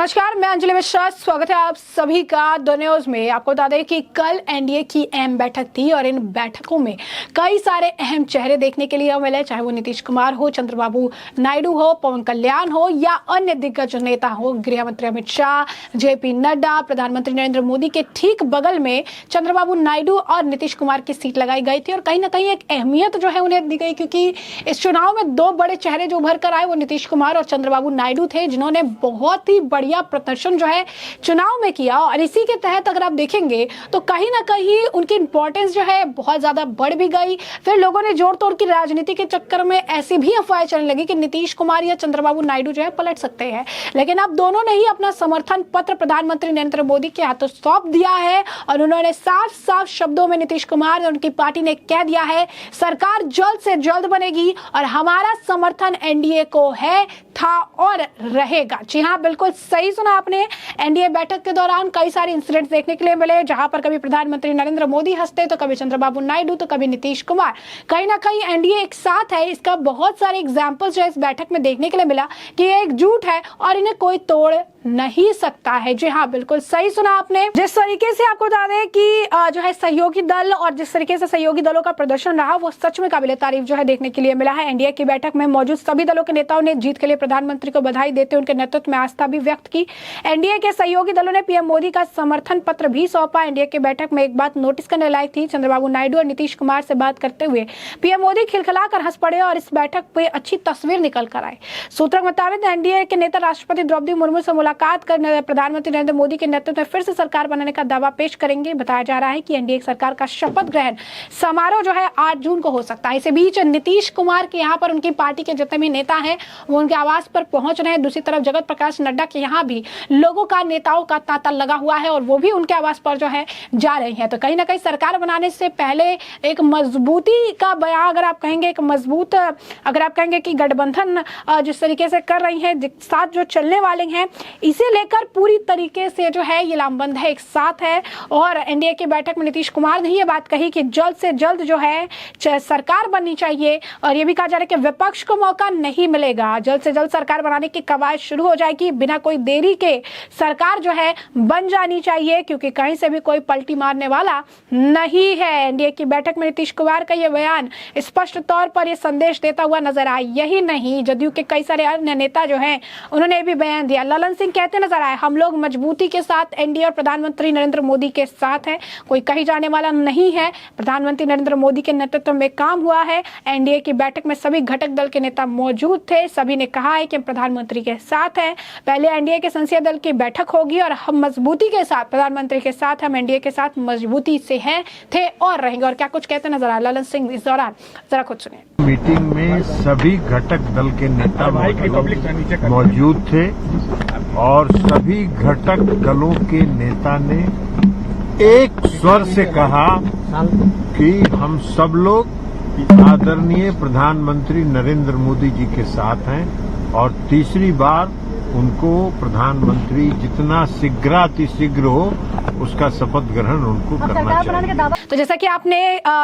नमस्कार, मैं अंजलि मिश्रा। स्वागत है आप सभी का द न्यूज में। आपको बता दें कि कल एनडीए की अहम बैठक थी और इन बैठकों में कई सारे अहम चेहरे देखने के लिए मिले, चाहे वो नीतीश कुमार हो, चंद्रबाबू नायडू हो, पवन कल्याण हो या अन्य दिग्गज नेता हो। गृह मंत्री अमित शाह, जेपी नड्डा, प्रधानमंत्री नरेंद्र मोदी के ठीक बगल में चंद्रबाबू नायडू और नीतीश कुमार की सीट लगाई गई थी और कहीं ना कहीं एक अहमियत जो है उन्हें दी गई, क्योंकि इस चुनाव में दो बड़े चेहरे जो उभर कर आए वो नीतीश कुमार और चंद्रबाबू नायडू थे, जिन्होंने बहुत ही बढ़िया प्रदर्शन जो है चुनाव में किया। और इसी के तहत अगर आप देखेंगे तो कहीं ना कहीं उनकी इंपॉर्टेंस जो है बहुत ज्यादा बढ़ भी गई। फिर लोगों ने जोड़ तोड़ की राजनीति के चक्कर में ऐसी भी अफवाहें चलने लगी कि नीतीश कुमार या चंद्रबाबू नायडू जो है पलट सकते हैं, लेकिन अब दोनों ने ही अपना समर्थन पत्र प्रधानमंत्री नरेंद्र मोदी के हाथों सौंप दिया है और उन्होंने साफ साफ शब्दों में नीतीश कुमार और उनकी पार्टी ने कह दिया है, सरकार जल्द से जल्द बनेगी और हमारा समर्थन एनडीए को है, था और रहेगा। जी हाँ, बिल्कुल सही सुना आपने। एनडीए बैठक के दौरान कई सारे इंसिडेंट्स देखने के लिए मिले, जहां पर कभी प्रधानमंत्री नरेंद्र मोदी हंसते तो कभी चंद्रबाबू नायडू तो कभी नीतीश कुमार। कहीं ना कहीं एनडीए एक साथ है, इसका बहुत सारे एग्जाम्पल्स जो इस बैठक में देखने के लिए मिला कि ये एकजुट है और इन्हें कोई तोड़ नहीं सकता है। जी हाँ, बिल्कुल सही सुना आपने। जिस तरीके से आपको बता दें कि जो है सहयोगी दल और जिस तरीके से सहयोगी दलों का प्रदर्शन रहा वो सच में काबिले तारीफ जो है देखने के लिए मिला है। एनडीए की बैठक में मौजूद सभी दलों के नेताओं ने जीत के लिए प्रधानमंत्री को बधाई देते उनके नेतृत्व में आस्था भी व्यक्त की। एनडीए के सहयोगी दलों ने पीएम मोदी का समर्थन पत्र भी सौंपा। एनडीए की बैठक में एक बात नोटिस करने लायक थी, चंद्रबाबू नायडू और नीतीश कुमार से बात करते हुए पीएम मोदी खिलखिलाकर हंस पड़े और इस बैठक पे अच्छी तस्वीर निकल कर आए। सूत्रों के मुताबिक एनडीए के नेता राष्ट्रपति द्रौपदी मुर्मू से मुलाकात कर प्रधानमंत्री नरेंद्र मोदी के नेतृत्व में फिर से सरकार बनाने का दावा पेश करेंगे। बताया जा रहा है कि एनडीए सरकार का शपथ ग्रहण समारोह जो है 8 जून को हो सकता है। इसी बीच नीतीश कुमार के यहाँ पर उनकी पार्टी के जितने भी नेता हैं वो उनके आवास पर पहुंच रहे हैं। दूसरी तरफ जगत प्रकाश नड्डा के यहाँ भी लोगों का, नेताओं का तांता लगा हुआ है और वो भी उनके आवास पर जो है जा रहे हैं। तो कहीं ना कहीं सरकार बनाने से पहले एक मजबूती का बयान अगर आप कहेंगे, एक मजबूत अगर आप कहेंगे कि गठबंधन जिस तरीके से कर रही है, साथ जो चलने वाले हैं, इसे लेकर पूरी तरीके से जो है ये लामबंद है, एक साथ है। और एनडीए की बैठक में नीतीश कुमार ने ये बात कही कि जल्द से जल्द जो है सरकार बननी चाहिए और ये भी कहा जा रहा है कि विपक्ष को मौका नहीं मिलेगा, जल्द से जल्द सरकार बनाने की कवायद शुरू हो जाएगी, बिना कोई देरी के सरकार जो है बन जानी चाहिए, क्योंकि कहीं से भी कोई पलटी मारने वाला नहीं है। एनडीए की बैठक में नीतीश कुमार का यह बयान स्पष्ट तौर पर यह संदेश देता हुआ नजर आया। यही नहीं, जदयू के कई सारे अन्य नेता जो हैं उन्होंने भी बयान दिया। ललन सिंह कहते नजर आए, हम लोग मजबूती के साथ एनडीए और प्रधानमंत्री नरेंद्र मोदी के साथ हैं, कोई कहीं जाने वाला नहीं है। प्रधानमंत्री नरेंद्र मोदी के नेतृत्व में काम हुआ है। एनडीए की बैठक में सभी घटक दल के नेता मौजूद थे, सभी ने कहा है कि हम प्रधानमंत्री के साथ हैं। पहले एनडीए के संसदीय दल की बैठक होगी और हम मजबूती के साथ प्रधानमंत्री के साथ, हम एनडीए के साथ मजबूती से हैं, थे और रहेंगे। और क्या कुछ कहते नजर आए ललन सिंह इस दौरान, जरा खुद सुनिए। मीटिंग में सभी घटक दल के नेता मौजूद थे और सभी घटक दलों के नेता ने एक स्वर से कहा कि हम सब लोग आदरणीय प्रधानमंत्री नरेंद्र मोदी जी के साथ हैं और तीसरी बार उनको प्रधानमंत्री जितना शीघ्र हो उसका शपथ ग्रहण उनको करना चाहिए। तो जैसा कि आपने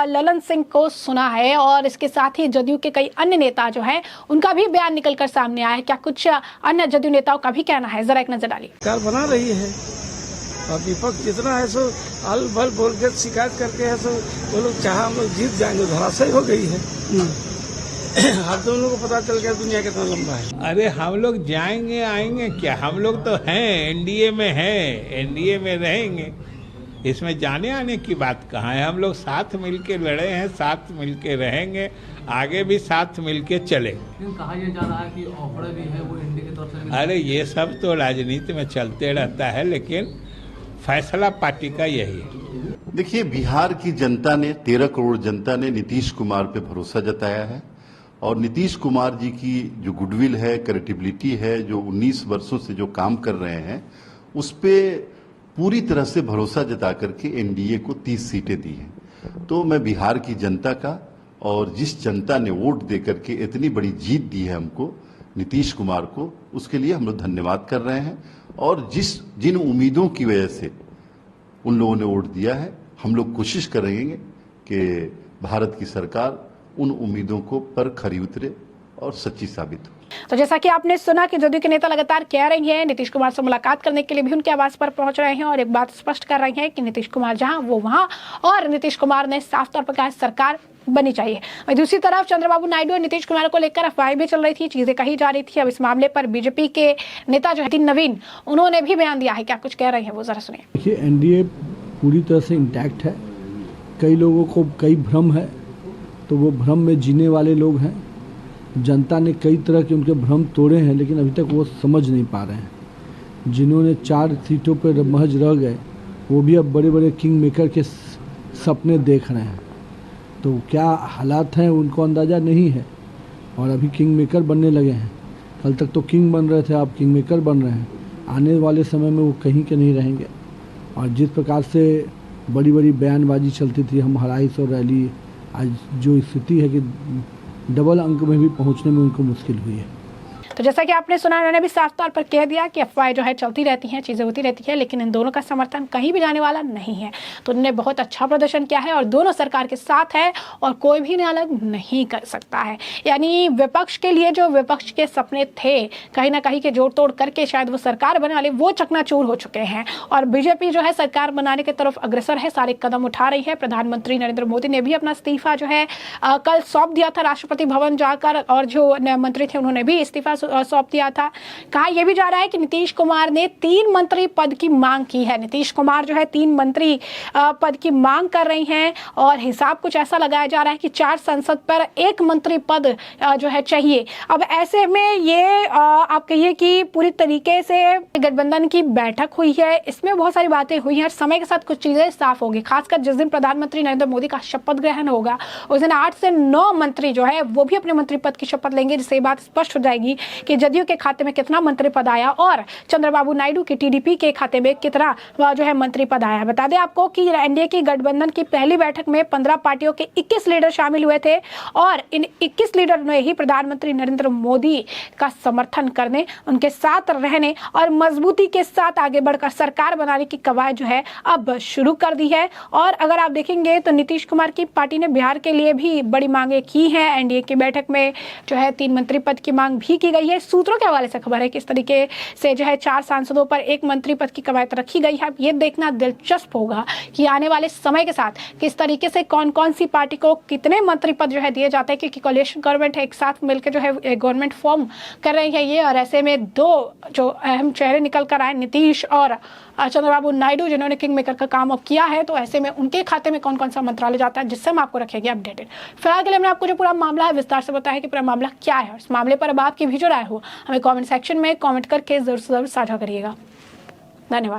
ललन सिंह को सुना है और इसके साथ ही जदयू के कई अन्य नेता जो हैं उनका भी बयान निकलकर सामने आया है। क्या कुछ अन्य जदयू नेताओं का भी कहना है, जरा एक नजर डालिए। सरकार बना रही है और विपक्ष जितना है सो अल भल बोल के शिकायत करके है सो वो लोग चाहे हम लोग जीत जाएंगे, धराशायी हो गई है। आप दोनों को पता चल गया दुनिया कितना लंबा है। अरे हम लोग जाएंगे आएंगे क्या, हम लोग तो हैं, एनडीए में हैं, एनडीए में रहेंगे, इसमें जाने आने की बात कहाँ है। हम लोग साथ मिलके लड़े हैं, साथ मिलके रहेंगे, आगे भी साथ मिलके चले। कहा यह जा रहा है कि ऑफर भी है वो एनडीए की तरफ से। अरे ये सब तो राजनीति में चलते रहता है, लेकिन फैसला पार्टी का यही है। देखिए, बिहार की जनता ने, 13 करोड़ जनता ने नीतीश कुमार पे भरोसा जताया है और नीतीश कुमार जी की जो गुडविल है, क्रेडिबिलिटी है, जो 19 वर्षों से जो काम कर रहे हैं, उस पे पूरी तरह से भरोसा जता करके एनडीए को 30 सीटें दी हैं। तो मैं बिहार की जनता का और जिस जनता ने वोट दे करके इतनी बड़ी जीत दी है हमको, नीतीश कुमार को, उसके लिए हम लोग धन्यवाद कर रहे हैं। और जिन उम्मीदों की वजह से उन लोगों ने वोट दिया है, हम लोग कोशिश करेंगे कि भारत की सरकार उन उम्मीदों को पर खरी उतरे और सच्ची साबित हो। तो जैसा कि आपने सुना कि जदयू के नेता लगातार कह रही हैं, नीतीश कुमार से मुलाकात करने के लिए भी उनके आवास पर पहुंच रहे हैं और एक बात स्पष्ट कर रही हैं कि नीतीश कुमार जहां वो वहां, और नीतीश कुमार ने साफ तौर पर कहा सरकार बनी चाहिए। और दूसरी तरफ चंद्रबाबू नायडू और नीतीश कुमार को लेकर अफवाहें भी चल रही थी, चीजें कही जा रही थी। अब इस मामले पर बीजेपी के नेता जो है नवीन, उन्होंने भी बयान दिया है। क्या कुछ कह रहे हैं वो जरा सुनिए। देखिए, एनडीए पूरी तरह से इंटैक्ट है। कई लोगों को कई भ्रम है, तो वो भ्रम में जीने वाले लोग हैं। जनता ने कई तरह के उनके भ्रम तोड़े हैं, लेकिन अभी तक वो समझ नहीं पा रहे हैं। जिन्होंने 4 सीटों पर महज रह गए, वो भी अब बड़े बड़े किंग मेकर के सपने देख रहे हैं। तो क्या हालात हैं उनको अंदाज़ा नहीं है, और अभी किंग मेकर बनने लगे हैं। कल तक तो किंग बन रहे थे, अब किंग मेकर बन रहे हैं। आने वाले समय में वो कहीं के नहीं रहेंगे। और जिस प्रकार से बड़ी बड़ी बयानबाजी चलती थी, हम 250 रैली, आज जो स्थिति है कि डबल अंक में भी पहुंचने में उनको मुश्किल हुई है। तो जैसा कि आपने सुना, उन्होंने भी साफ तौर पर कह दिया कि अफवाहें जो है चलती रहती हैं, चीज़ें होती रहती है, लेकिन इन दोनों का समर्थन कहीं भी जाने वाला नहीं है। तो उन्होंने बहुत अच्छा प्रदर्शन किया है और दोनों सरकार के साथ है और कोई भी अलग नहीं कर सकता है। यानी विपक्ष के लिए जो विपक्ष के सपने थे, कहीं ना कहीं के जोड़ तोड़ करके शायद वो सरकार बना ले, वो चकनाचूर हो चुके हैं। और बीजेपी जो है सरकार बनाने की तरफ अग्रसर है, सारे कदम उठा रही है। प्रधानमंत्री नरेंद्र मोदी ने भी अपना इस्तीफा जो है कल सौंप दिया था राष्ट्रपति भवन जाकर, और जो मंत्री थे उन्होंने भी इस्तीफा सौंप दिया था। कहा यह भी जा रहा है कि नीतीश कुमार ने 3 मंत्री पद की मांग की है। नीतीश कुमार जो है 3 मंत्री पद की मांग कर रही हैं, और हिसाब कुछ ऐसा लगाया जा रहा है कि 4 सांसद पर 1 मंत्री पद जो है चाहिए। अब ऐसे में ये आप कहिए कि पूरी तरीके से गठबंधन की बैठक हुई है, इसमें बहुत सारी बातें हुई हैं। समय के साथ कुछ चीजें साफ होगी, खासकर जिस दिन प्रधानमंत्री नरेंद्र मोदी का शपथ ग्रहण होगा, उस दिन 8 से 9 मंत्री जो है वो भी अपने मंत्री पद की शपथ लेंगे, जिससे ये बात स्पष्ट हो जाएगी कि जदयू के खाते में कितना मंत्री पद आया और चंद्रबाबू नायडू की टीडीपी के खाते में कितना जो है मंत्री पद आया। बता दें आपको कि एनडीए की गठबंधन की पहली बैठक में 15 पार्टियों के 21 लीडर शामिल हुए थे, और इन 21 लीडर ने ही प्रधानमंत्री नरेंद्र मोदी का समर्थन करने, उनके साथ रहने और मजबूती के साथ आगे बढ़कर सरकार बनाने की कवायद जो है अब शुरू कर दी है। और अगर आप देखेंगे तो नीतीश कुमार की पार्टी ने बिहार के लिए भी बड़ी मांगे की हैं। एनडीए की बैठक में जो है 3 मंत्री पद की मांग भी की गई है। सूत्रों के हवाले से खबर है कि इस तरीके से जो है 4 सांसदों पर 1 मंत्री पद की कवायद रखी गई है। ये देखना दिलचस्प होगा कि आने वाले समय के साथ किस तरीके से कौन कौन सी पार्टी को कितने मंत्री पद जो है दिए जाते हैं, क्योंकि कोलिशन गवर्नमेंट है, एक साथ मिलकर जो है गवर्नमेंट फॉर्म कर रही है ये। और ऐसे में 2 जो अहम चेहरे निकल कर आए, नीतीश और चंद्रबाबू नायडू, जिन्होंने किंग मेकर का काम अब किया है, तो ऐसे में उनके खाते में कौन कौन सा मंत्रालय जाता है, जिससे हम आपको रखेंगे अपडेटेड। फिलहाल के लिए हमने आपको जो पूरा मामला है विस्तार से बताया कि पूरा मामला क्या है, और इस मामले पर अब आपकी भी जो राय हो हमें कमेंट सेक्शन में कमेंट करके जरूर से जरूर साझा करिएगा। धन्यवाद।